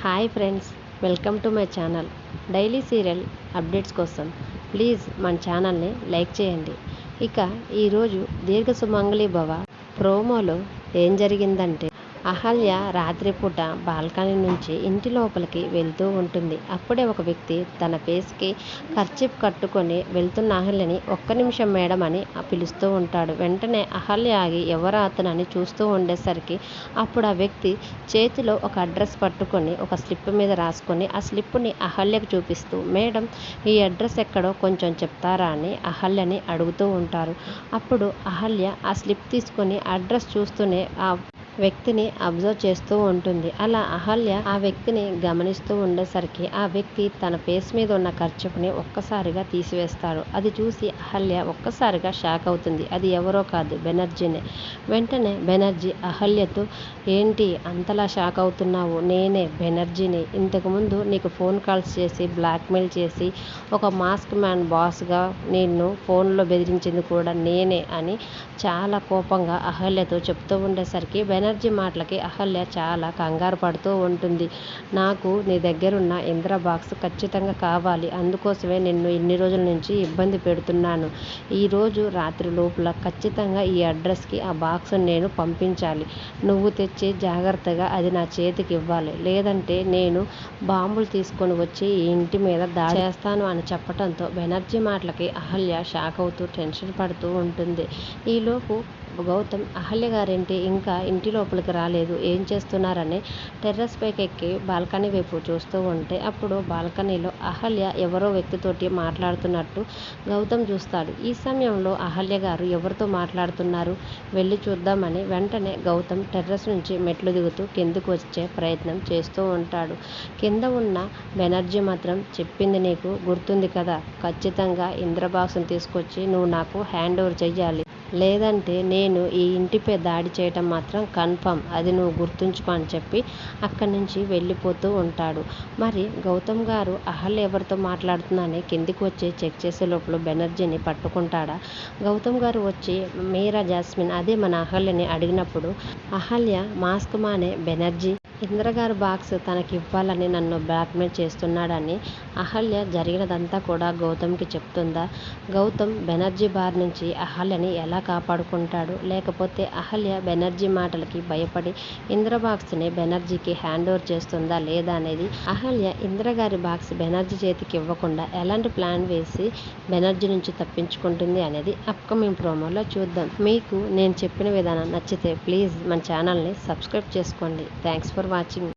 Hi friends, welcome to my channel. Daily serial updates కోసం please మన ఛానల్ని like చేయండి. ఇక ఈరోజు దీర్ఘ సుమంగళి భవ ప్రోమోలో ఏం జరిగిందంటే, అహల్య రాత్రిపూట బాల్కనీ నుంచి ఇంటి లోపలికి వెళ్తూ ఉంటుంది. అప్పుడే ఒక వ్యక్తి తన ఫేస్కి కర్చీఫ్ కట్టుకొని వెళ్తున్న అహల్యని ఒక్క నిమిషం మేడం అని పిలుస్తూ ఉంటాడు. వెంటనే అహల్య ఆగి ఎవరా అతనని చూస్తూ ఉండేసరికి అప్పుడు ఆ వ్యక్తి చేతిలో ఒక అడ్రస్ పట్టుకొని ఒక స్లిప్ మీద రాసుకొని ఆ స్లిప్ని అహల్యకు చూపిస్తూ, మేడం ఈ అడ్రస్ ఎక్కడో కొంచెం చెప్తారా అని అహల్యని అడుగుతూ ఉంటారు. అప్పుడు అహల్య ఆ స్లిప్ తీసుకొని అడ్రస్ చూస్తూనే ఆ వ్యక్తిని అబ్జర్వ్ చేస్తూ ఉంటుంది. అలా అహల్య ఆ వ్యక్తిని గమనిస్తూ ఉండేసరికి ఆ వ్యక్తి తన ఫేస్ మీద ఉన్న కర్చీఫ్ని ఒక్కసారిగా తీసివేస్తాడు. అది చూసి అహల్య ఒక్కసారిగా షాక్ అవుతుంది. అది ఎవరో కాదు, బెనర్జీనే. వెంటనే బెనర్జీ అహల్యతో, ఏంటి అంతలా షాక్ అవుతున్నావు? నేనే బెనర్జీని. ఇంతకుముందు నీకు ఫోన్ కాల్స్ చేసి బ్లాక్మెయిల్ చేసి ఒక మాస్క్ మ్యాన్ బాస్గా నిన్ను ఫోన్లో బెదిరించింది కూడా నేనే అని చాలా కోపంగా అహల్యతో చెప్తూ ఉండేసరికి బెనర్జీ మాటలకి అహల్య చాలా కంగారు పడుతూ ఉంటుంది. నాకు నీ దగ్గరున్న ఇంద్ర బాక్స్ ఖచ్చితంగా కావాలి. అందుకోసమే నిన్ను ఇన్ని రోజుల నుంచి ఇబ్బంది పెడుతున్నాను. ఈరోజు రాత్రి లోపల ఖచ్చితంగా ఈ అడ్రస్కి ఆ బాక్స్ నేను పంపించాలి. నువ్వు తెచ్చి జాగ్రత్తగా అది నా చేతికి ఇవ్వాలి. లేదంటే నేను బాంబులు తీసుకొని వచ్చి ఈ ఇంటి మీద దాడి చేస్తాను అని చెప్పడంతో బెనర్జీ మాటలకి అహల్య షాక్ అవుతూ టెన్షన్ పడుతూ ఉంటుంది. ఈలోపు గౌతమ్, అహల్య గారేంటి ఇంకా ఇంటి లోపలికి రాలేదు, ఏం చేస్తున్నారని టెర్రస్ పైకి ఎక్కి బాల్కనీ వైపు చూస్తూ ఉంటే అప్పుడు బాల్కనీలో అహల్య ఎవరో వ్యక్తితోటి మాట్లాడుతున్నట్టు గౌతమ్ చూస్తాడు. ఈ సమయంలో అహల్య గారు ఎవరితో మాట్లాడుతున్నారు, వెళ్ళి చూద్దామని వెంటనే గౌతమ్ టెర్రస్ నుంచి మెట్లు దిగుతూ కిందకు వచ్చే ప్రయత్నం చేస్తూ ఉంటాడు. కింద ఉన్న బెనర్జీ మాత్రం, చెప్పింది నీకు గుర్తుంది కదా, ఖచ్చితంగా ఇంద్రబాక్స్ని తీసుకొచ్చి నువ్వు నాకు హ్యాండ్ ఓవర్ చెయ్యాలి. లేదంటే నేను ఈ ఇంటిపై దాడి చేయటం మాత్రం కన్ఫర్మ్, అది నువ్వు గుర్తుంచుకో అని చెప్పి అక్కడి నుంచి వెళ్ళిపోతూ ఉంటాడు. మరి గౌతమ్ గారు అహల్య ఎవరితో మాట్లాడుతుందని కిందికి వచ్చి చెక్ చేసే లోపల బెనర్జీని పట్టుకుంటాడా? గౌతమ్ గారు వచ్చి మీరా జాస్మిన్, అదే మన అహల్యని అడిగినప్పుడు అహల్య మాస్క్ మానే బెనర్జీ ఇంద్రగారు బాక్స్ తనకి ఇవ్వాలని నన్ను బ్లాక్మెయిల్ చేస్తున్నాడని అహల్య జరిగినదంతా కూడా గౌతమ్కి చెప్తుందా? గౌతమ్ బెనర్జీ బార్ నుంచి అహల్యని ఎలా కాపాడుకుంటాడు? లేకపోతే అహల్య బెనర్జీ మాటలకి భయపడి ఇంద్ర బాక్స్ని బెనర్జీకి హ్యాండ్ ఓవర్ చేస్తుందా లేదా అనేది, అహల్య ఇంద్రగారి బాక్స్ బెనర్జీ చేతికి ఇవ్వకుండా ఎలాంటి ప్లాన్ వేసి బెనర్జీ నుంచి తప్పించుకుంటుంది అనేది అప్కమింగ్ ప్రోమోలో చూద్దాం. మీకు నేను చెప్పిన విధానం నచ్చితే ప్లీజ్ మన ఛానల్ని సబ్స్క్రైబ్ చేసుకోండి. Thanks for watching.